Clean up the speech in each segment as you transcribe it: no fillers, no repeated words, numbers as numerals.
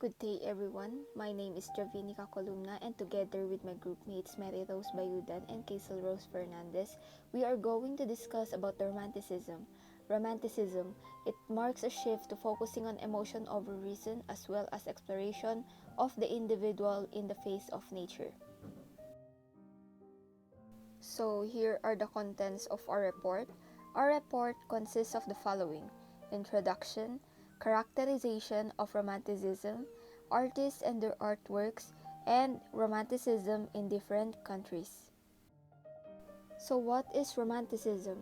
Good day everyone, my name is Jovynica Columna and together with my group mates MERY BAYUDAN and KAYECEL FERNANDEZ, we are going to discuss about the Romanticism. Romanticism, it marks a shift to focusing on emotion over reason as well as exploration of the individual in the face of nature. So here are the contents of our report. Our report consists of the following: introduction, characterization of Romanticism, artists and their artworks, and Romanticism in different countries. So what is Romanticism?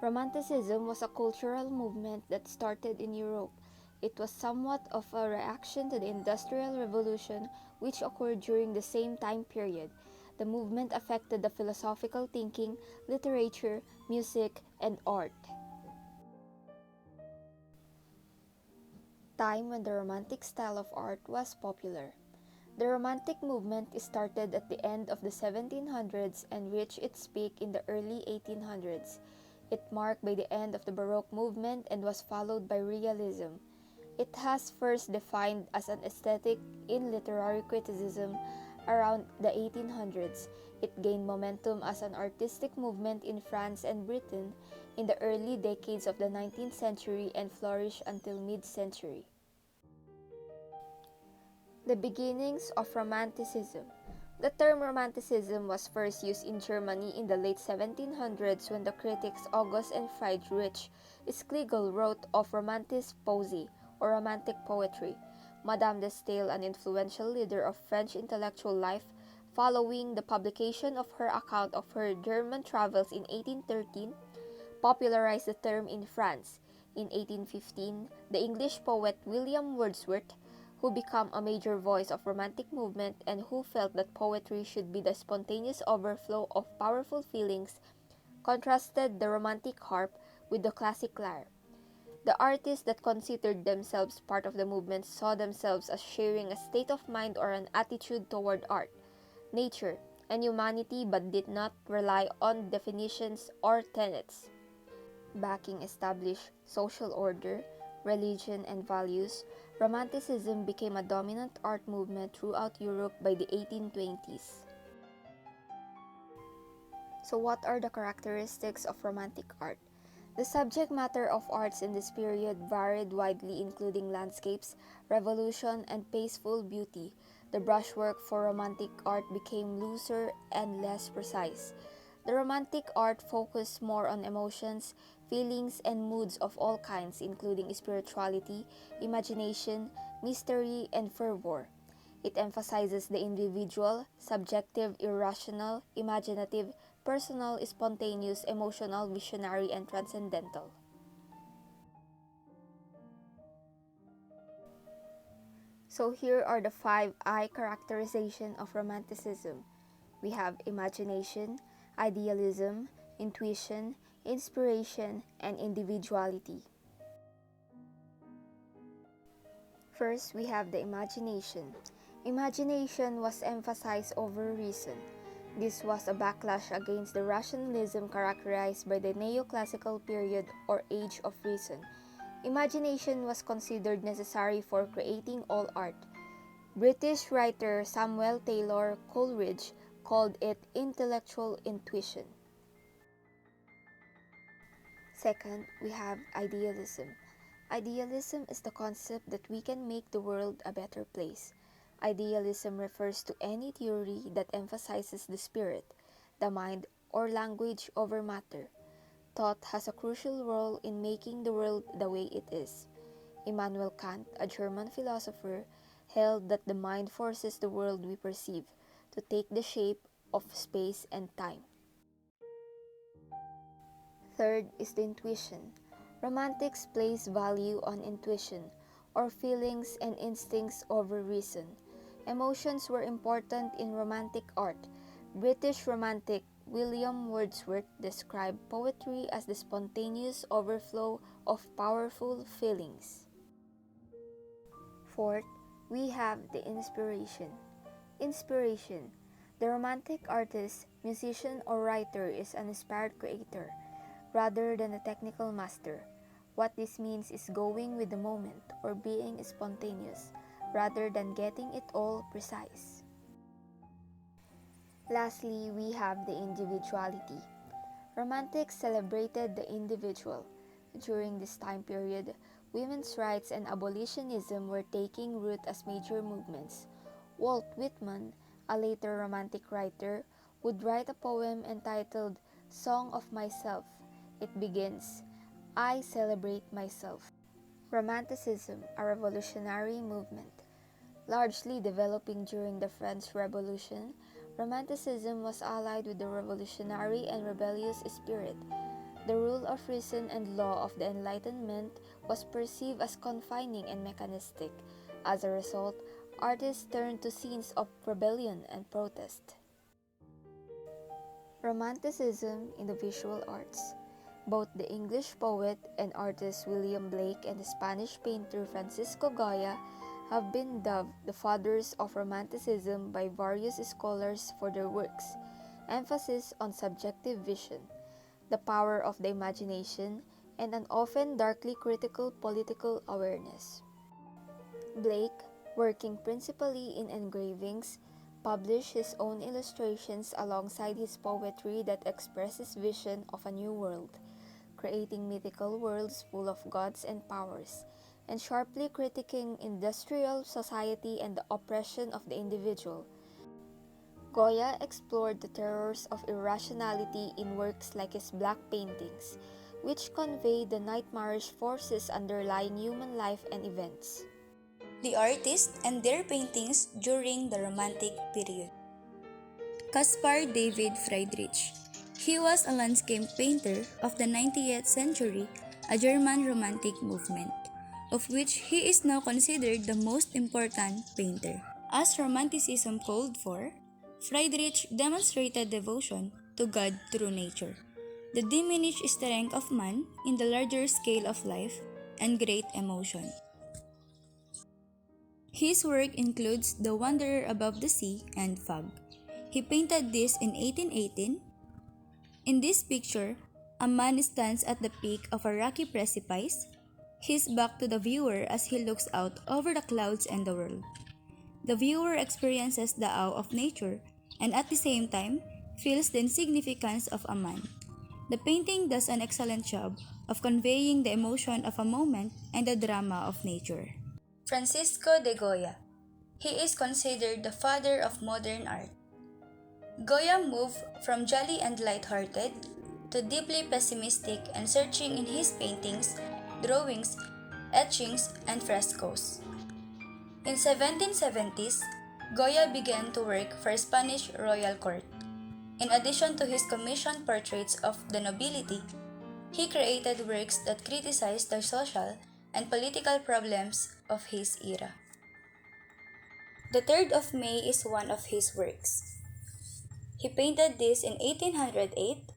Romanticism was a cultural movement that started in Europe. It was somewhat of a reaction to the Industrial Revolution which occurred during the same time period. The movement affected the philosophical thinking, literature, music, and art. Time when the Romantic style of art was popular. The Romantic movement started at the end of the 1700s and reached its peak in the early 1800s. It marked by the end of the Baroque movement and was followed by Realism. It has first defined as an aesthetic in literary criticism around the 1800s. It gained momentum as an artistic movement in France and Britain in the early decades of the 19th century and flourished until mid-century. The beginnings of Romanticism. The term Romanticism was first used in Germany in the late 1700s when the critics August and Friedrich Schlegel wrote of Romantic poesy or Romantic poetry. Madame de Staël, an influential leader of French intellectual life, following the publication of her account of her German travels in 1813, popularized the term in France. In 1815, the English poet William Wordsworth, who became a major voice of Romantic movement and who felt that poetry should be the spontaneous overflow of powerful feelings, contrasted the Romantic harp with the classic lyre. The artists that considered themselves part of the movement saw themselves as sharing a state of mind or an attitude toward art, nature, and humanity but did not rely on definitions or tenets. Backing established social order, religion, and values, Romanticism became a dominant art movement throughout Europe by the 1820s. So what are the characteristics of Romantic art? The subject matter of arts in this period varied widely, including landscapes, revolution, and peaceful beauty. The brushwork for Romantic art became looser and less precise. The Romantic art focused more on emotions, feelings, and moods of all kinds, including spirituality, imagination, mystery, and fervor. It emphasizes the individual, subjective, irrational, imaginative, personal, spontaneous, emotional, visionary, and transcendental. So here are the 5 I characterization of Romanticism. We have imagination, idealism, intuition, inspiration, and individuality. First, we have the imagination. Imagination was emphasized over reason. This was a backlash against the rationalism characterized by the neoclassical period or age of reason. Imagination was considered necessary for creating all art. British writer Samuel Taylor Coleridge called it intellectual intuition. Second, we have idealism. Idealism is the concept that we can make the world a better place. Idealism refers to any theory that emphasizes the spirit, the mind, or language over matter. Thought has a crucial role in making the world the way it is. Immanuel Kant, a German philosopher, held that the mind forces the world we perceive to take the shape of space and time. Third is the intuition. Romantics place value on intuition, or feelings and instincts over reason. Emotions were important in Romantic art. British Romantic William Wordsworth described poetry as the spontaneous overflow of powerful feelings. Fourth, we have the inspiration. Inspiration. The Romantic artist, musician, or writer is an inspired creator, rather than a technical master. What this means is going with the moment or being spontaneous. rather than getting it all precise. Lastly, we have the individuality. Romantics celebrated the individual. During this time period, women's rights and abolitionism were taking root as major movements. Walt Whitman, a later Romantic writer, would write a poem entitled Song of Myself. It begins, I celebrate myself. Romanticism, a revolutionary movement. Largely developing during the French Revolution, Romanticism was allied with the revolutionary and rebellious spirit. The rule of reason and law of the Enlightenment was perceived as confining and mechanistic. As a result, artists turned to scenes of rebellion and protest. Romanticism in the visual arts. Both the English poet and artist William Blake and the Spanish painter Francisco Goya have been dubbed the fathers of Romanticism by various scholars for their works, emphasis on subjective vision, the power of the imagination, and an often darkly critical political awareness. Blake, working principally in engravings, published his own illustrations alongside his poetry that express his vision of a new world, creating mythical worlds full of gods and powers, and sharply critiquing industrial society and the oppression of the individual. Goya explored the terrors of irrationality in works like his black paintings, which convey the nightmarish forces underlying human life and events. The artists and their paintings during the Romantic period. Caspar David Friedrich. He was a landscape painter of the 19th century, a German Romantic movement, of which he is now considered the most important painter. As Romanticism called for, Friedrich demonstrated devotion to God through nature, the diminished strength of man in the larger scale of life, and great emotion. His work includes The Wanderer Above the Sea and Fog. He painted this in 1818. In this picture, a man stands at the peak of a rocky precipice, his back to the viewer as he looks out over the clouds and the world. The viewer experiences the awe of nature and at the same time feels the insignificance of a man. The painting does an excellent job of conveying the emotion of a moment and the drama of nature. Francisco de Goya. He is considered the father of modern art. Goya moved from jolly and light-hearted to deeply pessimistic and searching in his paintings, drawings, etchings, and frescoes. In 1770s, Goya began to work for Spanish royal court. In addition to his commissioned portraits of the nobility, he created works that criticized the social and political problems of his era. The 3rd of May is one of his works. He painted this in 1808.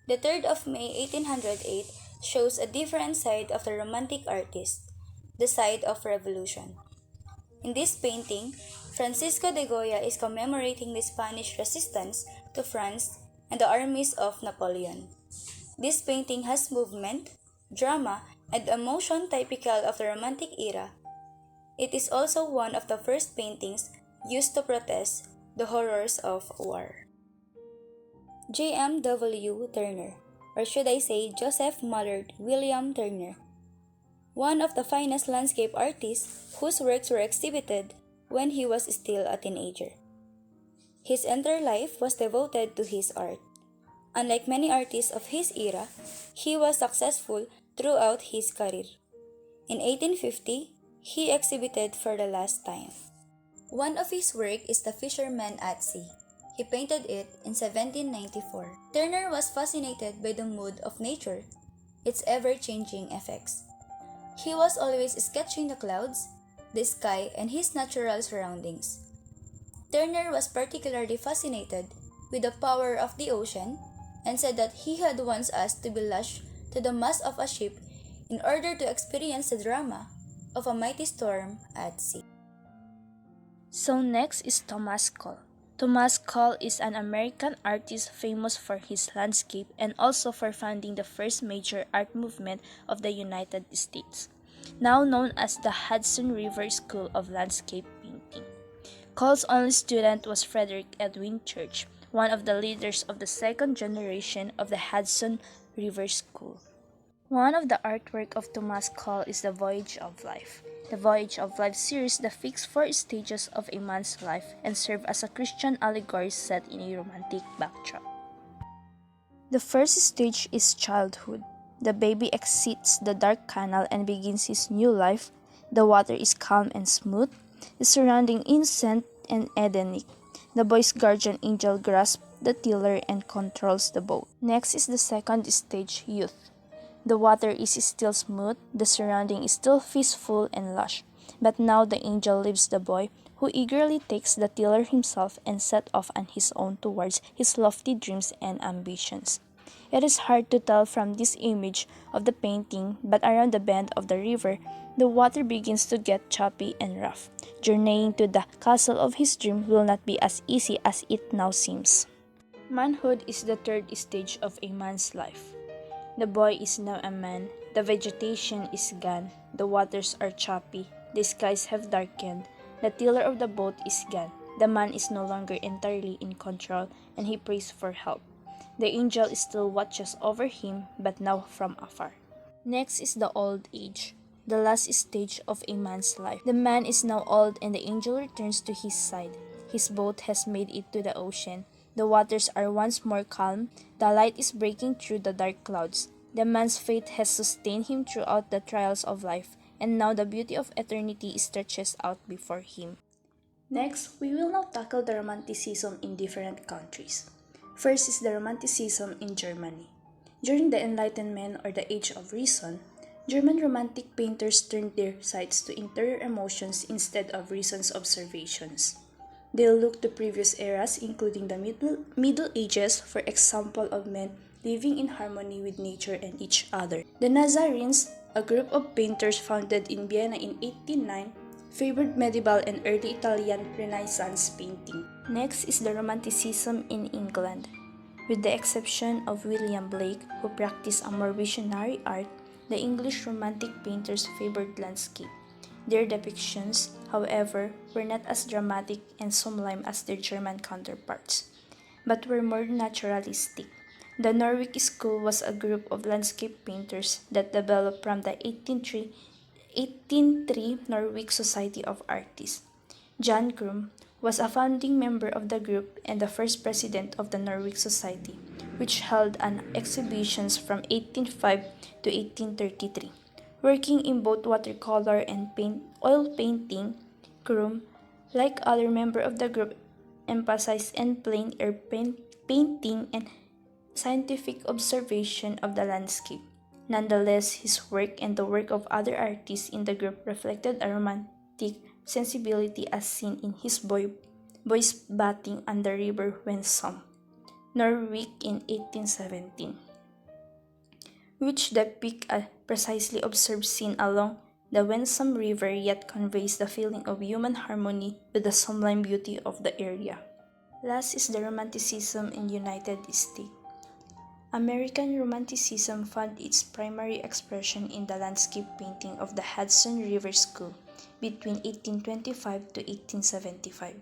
The 3rd of May 1808 shows a different side of the Romantic artist, the side of revolution. In this painting, Francisco de Goya is commemorating the Spanish resistance to France and the armies of Napoleon. This painting has movement, drama, and emotion typical of the Romantic era. It is also one of the first paintings used to protest the horrors of war. J.M.W. Turner, or should I say Joseph Mallord William Turner, one of the finest landscape artists whose works were exhibited when he was still a teenager. His entire life was devoted to his art. Unlike many artists of his era, he was successful throughout his career. In 1850, he exhibited for the last time. One of his work is The Fisherman at Sea. He painted it in 1794. Turner was fascinated by the mood of nature, its ever-changing effects. He was always sketching the clouds, the sky, and his natural surroundings. Turner was particularly fascinated with the power of the ocean and said that he had once asked to be lashed to the mast of a ship in order to experience the drama of a mighty storm at sea. So next is Thomas Cole. Thomas Cole is an American artist famous for his landscape and also for founding the first major art movement of the United States. now known as the Hudson River School of Landscape Painting. Cole's only student was Frederick Edwin Church, one of the leaders of the second generation of the Hudson River School. One of the artwork of Thomas Cole is The Voyage of Life. The Voyage of Life series depicts 4 stages of a man's life and serve as a Christian allegory set in a romantic backdrop. The first stage is childhood. The baby exits the dark canal and begins his new life. The water is calm and smooth, the surrounding innocent and Edenic. The boy's guardian angel grasps the tiller and controls the boat. Next is the second stage, youth. The water is still smooth, the surrounding is still peaceful and lush. But now the angel leaves the boy, who eagerly takes the tiller himself and set off on his own towards his lofty dreams and ambitions. It is hard to tell from this image of the painting, but around the bend of the river, the water begins to get choppy and rough. Journeying to the castle of his dream will not be as easy as it now seems. Manhood is the third stage of a man's life. The boy is now a man, the vegetation is gone, the waters are choppy, the skies have darkened, the tiller of the boat is gone, the man is no longer entirely in control, and he prays for help. The angel still watches over him, but now from afar. Next is the old age, the last stage of a man's life. The man is now old and the angel returns to his side. His boat has made it to the ocean. The waters are once more calm, the light is breaking through the dark clouds. The man's faith has sustained him throughout the trials of life, and now the beauty of eternity stretches out before him. Next, we will now tackle the Romanticism in different countries. First is the Romanticism in Germany. During the Enlightenment or the Age of Reason, German Romantic painters turned their sights to interior emotions instead of reason's observations. They looked to previous eras, including the Middle Ages, for example of men living in harmony with nature and each other. The Nazarenes, a group of painters founded in Vienna in 1809, favored medieval and early Italian Renaissance painting. Next is the Romanticism in England. With the exception of William Blake, who practiced a more visionary art, the English Romantic painters favored landscape. Their depictions, however, were not as dramatic and sublime as their German counterparts, but were more naturalistic. The Norwich School was a group of landscape painters that developed from the 1803 Norwich Society of Artists. John Groom was a founding member of the group and the first president of the Norwich Society, which held an exhibitions from 1805 to 1833. Working in both watercolor and oil painting, Groom, like other members of the group, emphasized in plain air painting and scientific observation of the landscape. Nonetheless, his work and the work of other artists in the group reflected a romantic sensibility as seen in his boys bathing on the river Wensum, Norwich in 1817, which depict a precisely observed scene along the Wensum River yet conveys the feeling of human harmony with the sublime beauty of the area. Last is the Romanticism in the United States. American Romanticism found its primary expression in the landscape painting of the Hudson River School between 1825 to 1875.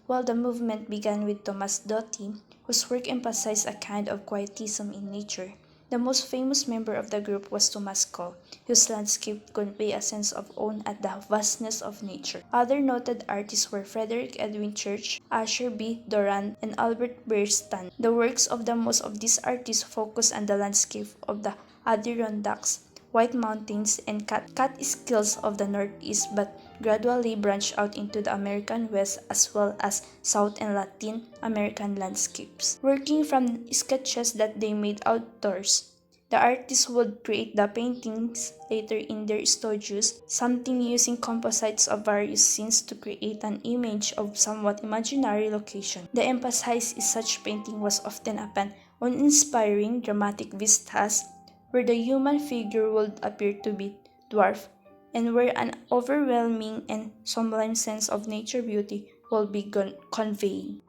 While the movement began with Thomas Doughty, whose work emphasized a kind of quietism in nature, the most famous member of the group was Thomas Cole, whose landscape convey a sense of awe at the vastness of nature. Other noted artists were Frederick Edwin Church, Asher B. Durand, and Albert Bierstadt. The works of the most of these artists focus on the landscape of the Adirondacks, White Mountains, and Catskills of the Northeast, but gradually branched out into the American West as well as South and Latin American landscapes. Working from sketches that they made outdoors, the artists would create the paintings later in their studios, something using composites of various scenes to create an image of somewhat imaginary location. The emphasis in such painting was often upon uninspiring dramatic vistas where the human figure would appear to be dwarfed and where an overwhelming and sublime sense of nature beauty will be conveyed.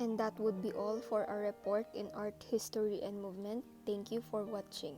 And that would be all for our report in Art, History, and Movement. Thank you for watching.